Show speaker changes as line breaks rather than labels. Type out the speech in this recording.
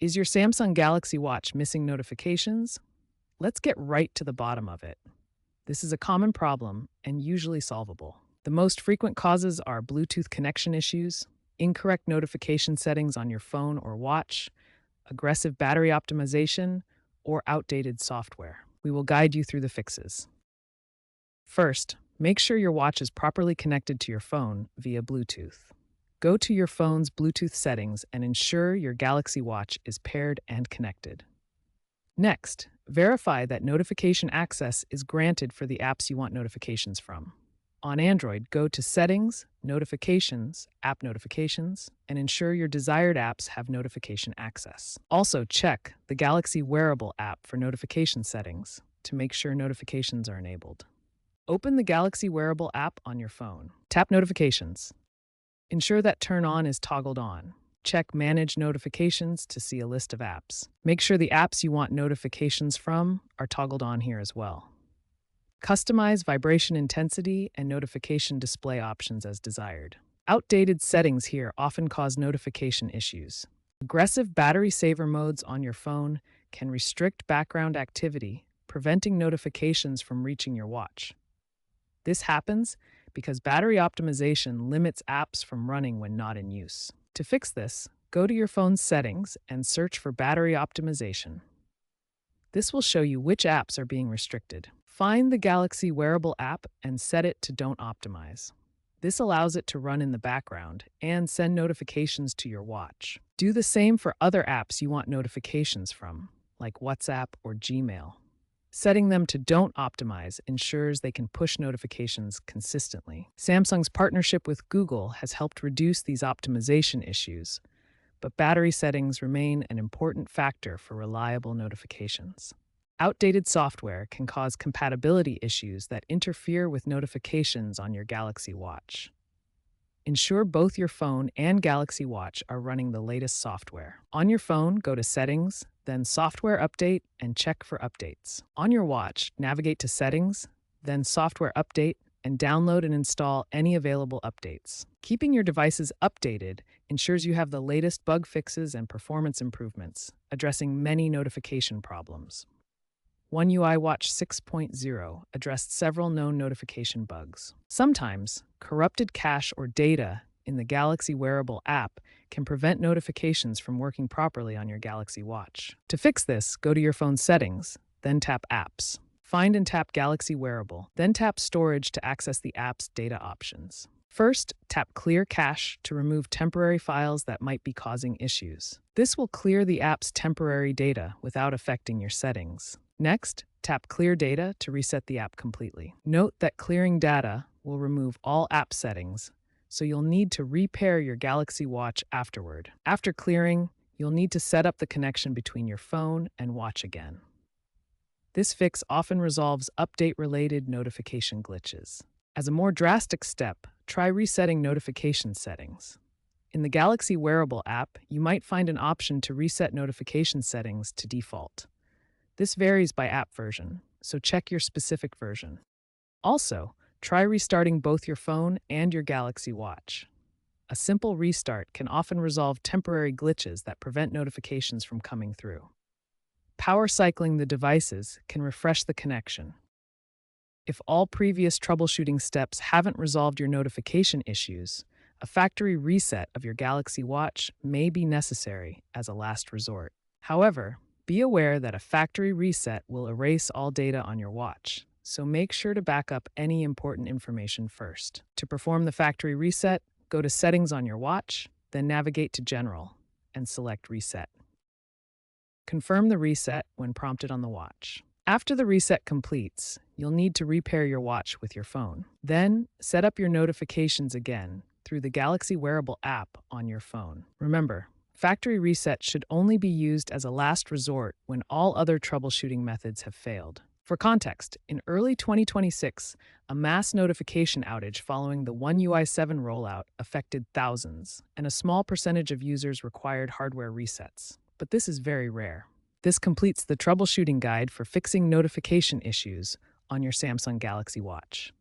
Is your Samsung Galaxy Watch missing notifications? Let's get right to the bottom of it. This is a common problem and usually solvable. The most frequent causes are Bluetooth connection issues, incorrect notification settings on your phone or watch, aggressive battery optimization, or outdated software. We will guide you through the fixes. First, make sure your watch is properly connected to your phone via Bluetooth. Go to your phone's Bluetooth settings and ensure your Galaxy Watch is paired and connected. Next, verify that notification access is granted for the apps you want notifications from. On Android, go to Settings, Notifications, App Notifications, and ensure your desired apps have notification access. Also, check the Galaxy Wearable app for notification settings to make sure notifications are enabled. Open the Galaxy Wearable app on your phone. Tap Notifications. Ensure that Turn On is toggled on. Check Manage Notifications to see a list of apps. Make sure the apps you want notifications from are toggled on here as well. Customize vibration intensity and notification display options as desired. Outdated settings here often cause notification issues. Aggressive battery saver modes on your phone can restrict background activity, preventing notifications from reaching your watch. This happens because battery optimization limits apps from running when not in use. To fix this, go to your phone's settings and search for battery optimization. This will show you which apps are being restricted. Find the Galaxy Wearable app and set it to Don't Optimize. This allows it to run in the background and send notifications to your watch. Do the same for other apps you want notifications from, like WhatsApp or Gmail. Setting them to Don't Optimize ensures they can push notifications consistently. Samsung's partnership with Google has helped reduce these optimization issues, but battery settings remain an important factor for reliable notifications. Outdated software can cause compatibility issues that interfere with notifications on your Galaxy Watch. Ensure both your phone and Galaxy Watch are running the latest software. On your phone, go to Settings, then Software Update, and check for updates. On your watch, navigate to Settings, then Software Update, and download and install any available updates. Keeping your devices updated ensures you have the latest bug fixes and performance improvements, addressing many notification problems. One UI Watch 6.0 addressed several known notification bugs. Sometimes, corrupted cache or data in the Galaxy Wearable app can prevent notifications from working properly on your Galaxy Watch. To fix this, go to your phone's settings, then tap Apps. Find and tap Galaxy Wearable, then tap Storage to access the app's data options. First, tap Clear Cache to remove temporary files that might be causing issues. This will clear the app's temporary data without affecting your settings. Next, tap Clear Data to reset the app completely. Note that clearing data will remove all app settings, so you'll need to repair your Galaxy Watch afterward. After clearing, you'll need to set up the connection between your phone and watch again. This fix often resolves update-related notification glitches. As a more drastic step, try resetting notification settings. In the Galaxy Wearable app, you might find an option to reset notification settings to default. This varies by app version, so check your specific version. Also, try restarting both your phone and your Galaxy Watch. A simple restart can often resolve temporary glitches that prevent notifications from coming through. Power cycling the devices can refresh the connection. If all previous troubleshooting steps haven't resolved your notification issues, a factory reset of your Galaxy Watch may be necessary as a last resort. However, be aware that a factory reset will erase all data on your watch, so make sure to back up any important information first. To perform the factory reset, go to Settings on your watch, then navigate to General, and select Reset. Confirm the reset when prompted on the watch. After the reset completes, you'll need to repair your watch with your phone. Then, set up your notifications again through the Galaxy Wearable app on your phone. Remember, factory reset should only be used as a last resort when all other troubleshooting methods have failed. For context, in early 2026, a mass notification outage following the One UI 7 rollout affected thousands, and a small percentage of users required hardware resets. But this is very rare. This completes the troubleshooting guide for fixing notification issues on your Samsung Galaxy Watch.